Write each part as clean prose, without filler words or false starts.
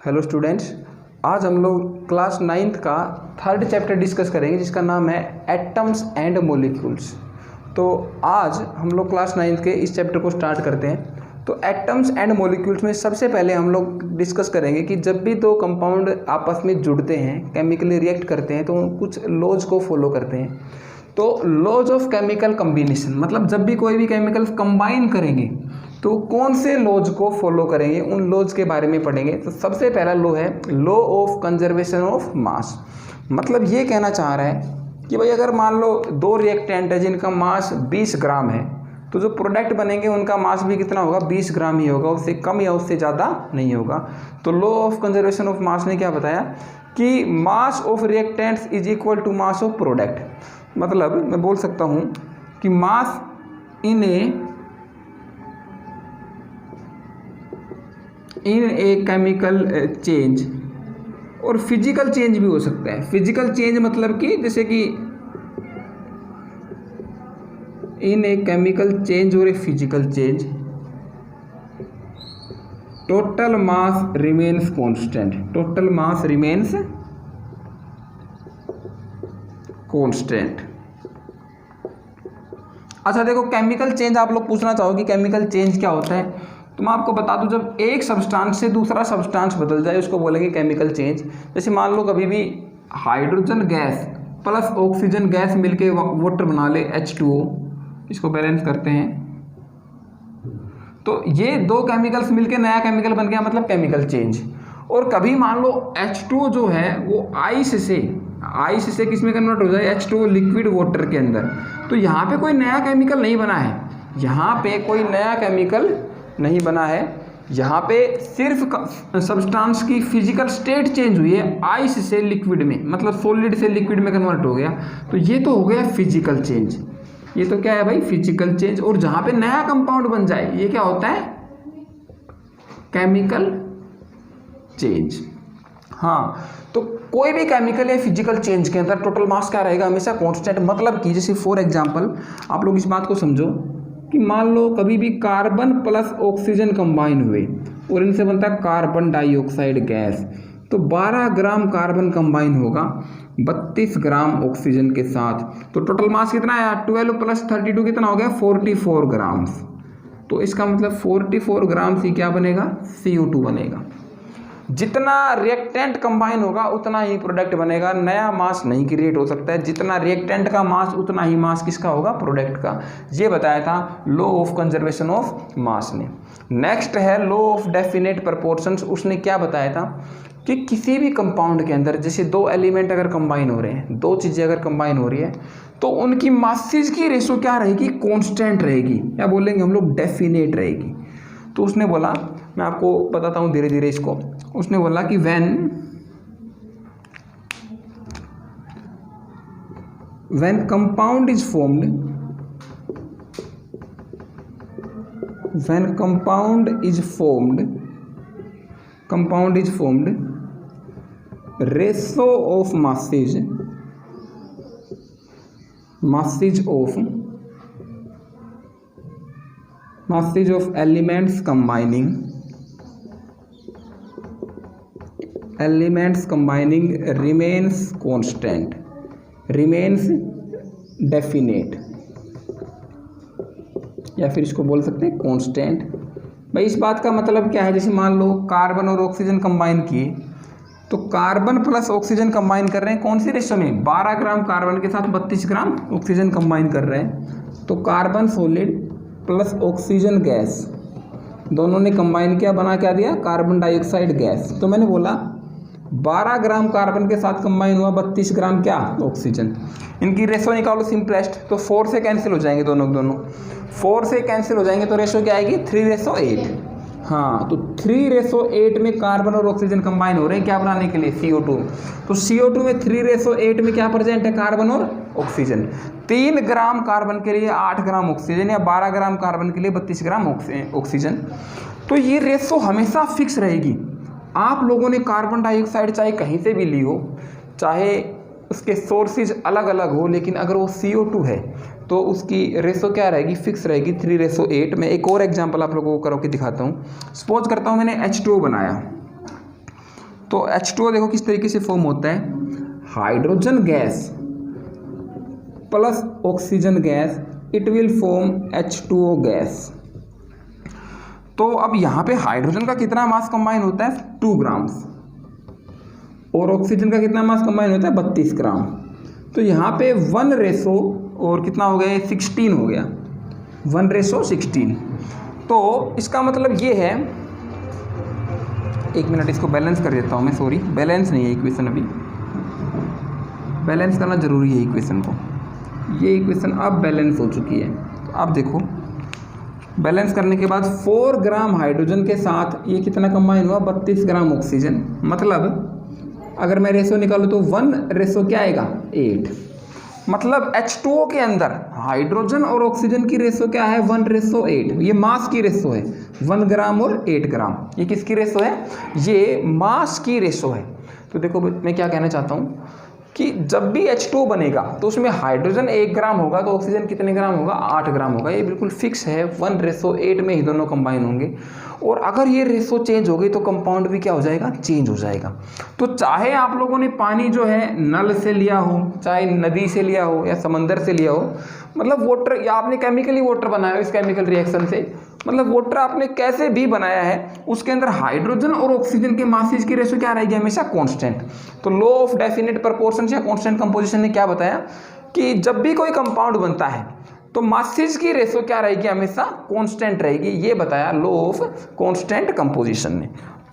Hello students, आज हम लोग क्लास 9th का थर्ड चैप्टर डिस्कस करेंगे जिसका नाम है एटम्स एंड मॉलिक्यूल्स। तो आज हम लोग क्लास 9th के इस चैप्टर को स्टार्ट करते हैं। तो एटम्स एंड मॉलिक्यूल्स में सबसे पहले हम लोग डिस्कस करेंगे कि जब भी दो कंपाउंड आपस में जुड़ते हैं, केमिकली रिएक्ट करते हैं, तो कुछ लॉज को फॉलो करते हैं। तो लॉज ऑफ केमिकल कम्बिनेशन मतलब जब भी कोई भी केमिकल कंबाइन करेंगे तो कौन से लॉज को फॉलो करेंगे, उन लॉज के बारे में पढ़ेंगे। तो सबसे पहला लॉ है लॉ ऑफ कंजर्वेशन ऑफ मास। मतलब ये कहना चाह रहा है कि भाई अगर मान लो दो रिएक्टेंट है जिनका मास 20 ग्राम है, तो जो प्रोडक्ट बनेंगे उनका मास भी कितना होगा, 20 ग्राम ही होगा, उससे कम या उससे ज़्यादा नहीं होगा। तो law of conservation of mass ने क्या बताया कि mass of reactants is equal to mass of product. मतलब मैं बोल सकता हूँ कि mass in a chemical change, और फिजिकल चेंज भी हो सकता है। फिजिकल चेंज मतलब कि जैसे कि इन ए केमिकल चेंज और a physical change total mass remains constant. Total mass remains constant. अच्छा देखो, केमिकल चेंज आप लोग पूछना चाहो कि केमिकल चेंज क्या होता है, तो मैं आपको बता दूं, जब एक सब्सटेंस से दूसरा सब्सटेंस बदल जाए उसको बोलेंगे केमिकल चेंज। जैसे मान लो कभी भी hydrogen gas plus oxygen gas मिलके वाटर बना ले H2O, इसको बैलेंस करते हैं, तो ये दो केमिकल्स मिलके नया केमिकल बन गया, मतलब केमिकल चेंज। और कभी मान लो H2O जो है वो आइस से किस में कन्वर्ट हो जाए, H2O लिक्विड वाटर के अंदर, तो यहाँ पे कोई नया केमिकल नहीं बना है। यहाँ पे कोई नया केमिकल नहीं बना है, यहाँ पे सिर्फ सब्सटेंस की फिजिकल स्टेट चेंज हुई है, आइस से लिक्विड में, मतलब सॉलिड से लिक्विड में कन्वर्ट हो गया। तो ये तो हो गया फिजिकल चेंज। ये तो क्या है भाई, फिजिकल चेंज। और जहाँ पे नया कंपाउंड बन जाए ये क्या होता है, केमिकल चेंज। हाँ, तो कोई भी केमिकल या फिजिकल चेंज के अंदर टोटल मास क्या रहेगा, हमेशा कांस्टेंट। मतलब कि जैसे फॉर एग्जांपल आप लोग इस बात को समझो कि मान लो कभी भी कार्बन प्लस ऑक्सीजन कंबाइन हुए और इनसे बनता है कार्बन डाइऑक्साइड गैस, तो 12 ग्राम कार्बन कंबाइन होगा 32 ग्राम ऑक्सीजन के साथ, तो टोटल मास कितना आया, 12 प्लस 32 कितना हो गया, 44 ग्राम्स। तो इसका मतलब 44 ग्राम से क्या बनेगा, CO2 बनेगा। जितना रिएक्टेंट कंबाइन होगा उतना ही प्रोडक्ट बनेगा, नया मास नहीं क्रिएट हो सकता है। जितना रिएक्टेंट का मास उतना ही मास किसका होगा, प्रोडक्ट का। ये बताया था law of conservation of mass ने। नेक्स्ट है लॉ ऑफ डेफिनेट प्रोपोर्शंस। उसने क्या बताया था कि किसी भी कंपाउंड के अंदर जैसे दो एलिमेंट अगर कंबाइन हो रहे हैं, दो चीज़ें अगर कंबाइन हो रही है, तो उनकी मासेज की रेशो क्या रहेगी, कॉन्स्टेंट रहेगी, या बोलेंगे हम लोग डेफिनेट रहेगी। तो उसने बोला, मैं आपको बताता हूँ धीरे धीरे इसको। उसने बोला कि when compound is formed, ratio of masses of elements combining remains constant, remains definite, या फिर इसको बोल सकते हैं कांस्टेंट। भाई इस बात का मतलब क्या है, जैसे मान लो कार्बन और ऑक्सीजन कंबाइन किए, तो कार्बन प्लस ऑक्सीजन कंबाइन कर रहे हैं कौन सी रेशो में, 12 ग्राम कार्बन के साथ 32 ग्राम ऑक्सीजन कंबाइन कर रहे हैं। तो carbon solid plus oxygen gas दोनों ने कंबाइन किया, बना क्या दिया, कार्बन डाइऑक्साइड गैस। तो मैंने बोला 12 ग्राम कार्बन के साथ कंबाइन हुआ 32 ग्राम क्या, ऑक्सीजन। इनकी रेशो निकालो सिंपलेस्ट, तो 4 से कैंसिल हो जाएंगे, दोनों 4 से कैंसिल हो जाएंगे, तो रेशो क्या आएगी, 3:8। हाँ, तो 3:8 में कार्बन और ऑक्सीजन कंबाइन हो रहे हैं क्या बनाने के लिए, CO2। तो CO2 में 3:8 में क्या प्रेजेंट है, कार्बन और ऑक्सीजन। 3 ग्राम कार्बन के लिए 8 ग्राम ऑक्सीजन, या 12 ग्राम कार्बन के लिए 32 ग्राम ऑक्सीजन। तो ये रेशो हमेशा फिक्स रहेगी। आप लोगों ने कार्बन डाइऑक्साइड चाहे कहीं से भी ली हो, चाहे उसके सोर्सेज अलग अलग हो, लेकिन अगर वो CO2 है तो उसकी रेशो क्या रहेगी, फिक्स रहेगी 3:8। मैं एक और एग्जांपल आप लोगों को करके दिखाता हूँ। सपोज करता हूँ मैंने H2O बनाया, तो H2O देखो किस तरीके से फॉर्म होता है, hydrogen gas plus oxygen gas, it will form H2O gas. तो अब यहाँ पे हाइड्रोजन का कितना मास कंबाइन होता है 2 ग्राम्स, और ऑक्सीजन का कितना मास कंबाइन होता है 32 ग्राम। तो यहाँ पे 1 रेशो और कितना हो गया 16 हो गया, 1:16। तो इसका मतलब ये है, एक मिनट इसको बैलेंस कर देता हूँ मैं, सॉरी बैलेंस नहीं है इक्वेशन, अभी बैलेंस करना ज़रूरी है इक्वेशन को। ये इक्वेशन अब बैलेंस हो चुकी है। तो अब देखो बैलेंस करने के बाद 4 ग्राम हाइड्रोजन के साथ ये कितना कंबाइन हुआ 32 ग्राम ऑक्सीजन। मतलब अगर मैं रेशो निकालूँ तो 1 रेशो क्या आएगा 8। मतलब H2O के अंदर हाइड्रोजन और ऑक्सीजन की रेशो क्या है 1:8। ये मास की रेशो है, 1 ग्राम और 8 ग्राम। ये किसकी रेशो है, ये मास की रेशो है। तो देखो मैं क्या कहना चाहता हूँ कि जब भी H2O बनेगा तो उसमें हाइड्रोजन 1 ग्राम होगा तो ऑक्सीजन कितने ग्राम होगा 8 ग्राम होगा। ये बिल्कुल फिक्स है, 1:8 में ही दोनों कंबाइन होंगे। और अगर ये रेशो चेंज हो गई तो कंपाउंड भी क्या हो जाएगा, चेंज हो जाएगा। तो चाहे आप लोगों ने पानी जो है नल से लिया हो, चाहे नदी से लिया हो या समंदर से लिया हो, मतलब वाटर, या आपने केमिकली वाटर बनाया हो इस केमिकल रिएक्शन से, मतलब वाटर आपने कैसे भी बनाया है, उसके अंदर हाइड्रोजन और ऑक्सीजन के मासेज की रेशो क्या रहेगी हमेशा कांस्टेंट। तो लॉ ऑफ डेफिनेट प्रोपोर्शन या कांस्टेंट कंपोजिशन ने क्या बताया कि जब भी कोई कंपाउंड बनता है तो मासेज की रेशो क्या रहेगी, हमेशा कांस्टेंट रहेगी। ये बताया लॉ ऑफ कांस्टेंट कंपोजिशन ने।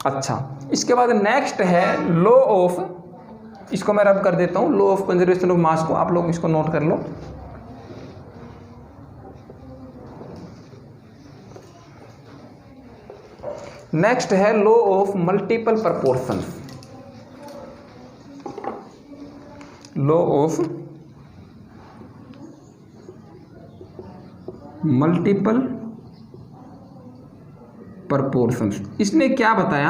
अच्छा, इसके बाद नेक्स्ट है लॉ ऑफ, इसको मैं रब कर देता हूँ, लॉ ऑफ कंजर्वेशन ऑफ मास को आप लोग इसको नोट कर लो। नेक्स्ट है law of multiple proportion. Law of multiple proportions, इसने क्या बताया,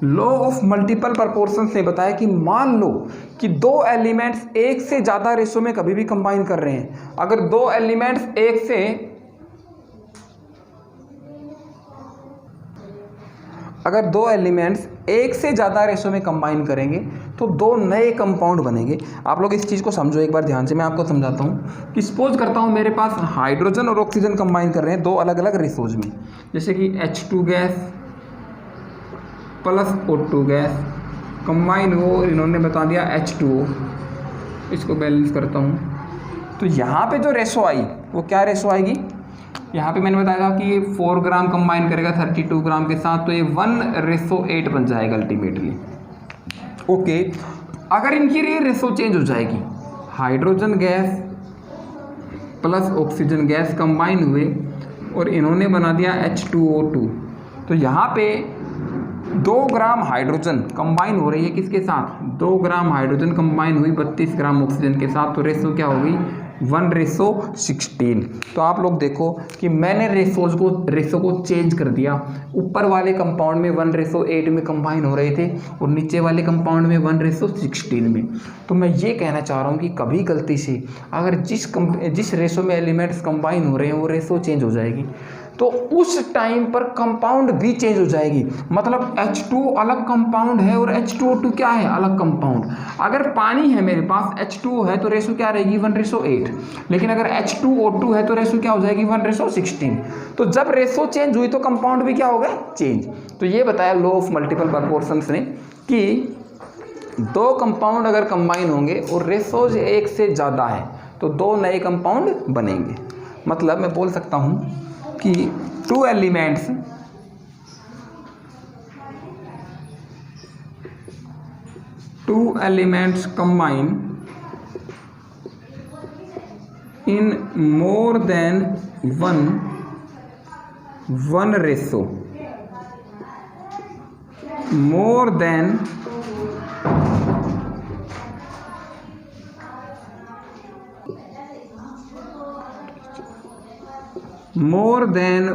लॉ ऑफ मल्टीपल प्रपोर्शंस ने बताया कि मान लो कि 2 एलिमेंट्स एक से ज़्यादा रेशो में कभी भी कंबाइन कर रहे हैं। अगर 2 एलिमेंट्स एक से ज़्यादा रेशो में कंबाइन करेंगे तो 2 नए कंपाउंड बनेंगे। आप लोग इस चीज़ को समझो एक बार ध्यान से, मैं आपको समझाता हूँ कि सपोज करता हूँ मेरे पास हाइड्रोजन और ऑक्सीजन कंबाइन कर रहे हैं 2 अलग अलग रेशोज में, जैसे कि H2 gas plus O2 gas combine हो, इन्होंने बता दिया H2O। इसको बैलेंस करता हूँ तो यहाँ पे जो रेशो आई वो क्या रेशो आएगी, यहाँ पे मैंने बताया था कि ये 4 ग्राम कंबाइन करेगा 32 ग्राम के साथ, तो ये 1:8 बन जाएगा अल्टीमेटली। ओके, अगर इनकी ये रेशो चेंज हो जाएगी, hydrogen gas plus oxygen gas combine हुए और इन्होंने बना दिया H2O2, तो यहाँ पे 2 ग्राम हाइड्रोजन कंबाइन हो रही है किसके साथ, 2 ग्राम हाइड्रोजन कंबाइन हुई 32 ग्राम ऑक्सीजन के साथ, तो रेशो क्या हो गई 1:16। तो आप लोग देखो कि मैंने रेशो को चेंज कर दिया। ऊपर वाले कंपाउंड में 1:8 में कंबाइन हो रहे थे और नीचे वाले कंपाउंड में 1:16 में। तो मैं ये कहना चाह रहा हूँ कि कभी गलती से अगर जिस रेशो में एलिमेंट्स कंबाइन हो रहे हैं वो रेशो चेंज हो जाएगी तो उस टाइम पर कंपाउंड भी चेंज हो जाएगी। मतलब H2 अलग कंपाउंड है और H2O2 क्या है, अलग कंपाउंड। अगर पानी है मेरे पास H2O है तो रेशो क्या रहेगी 1:8, लेकिन अगर H2O2 है तो रेशो क्या हो जाएगी 1:16। तो जब रेशो चेंज हुई तो कंपाउंड भी क्या हो गए, चेंज। तो ये बताया लॉ ऑफ मल्टीपल प्रपोर्शंस ने कि 2 कंपाउंड अगर कंबाइन होंगे और रेशोज 1 से ज़्यादा है तो 2 नए कंपाउंड बनेंगे। मतलब मैं बोल सकता हूँ कि 2 elements combine in more than one ratio, more than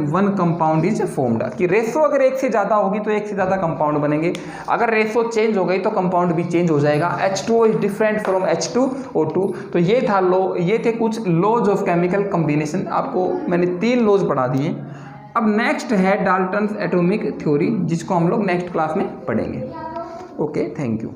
one compound is formed. कि रेशो अगर 1 से ज़्यादा होगी तो 1 से ज़्यादा कंपाउंड बनेंगे। अगर रेशो चेंज हो गई तो कंपाउंड भी चेंज हो जाएगा। H2O is different from H2O2। तो ये था ये थे कुछ लॉज ऑफ केमिकल कॉम्बिनेशन। आपको मैंने 3 लॉज पढ़ा दिए। अब नेक्स्ट है डाल्टन्स एटॉमिक थ्योरी, जिसको हम लोग नेक्स्ट क्लास में पढ़ेंगे। Okay, thank you.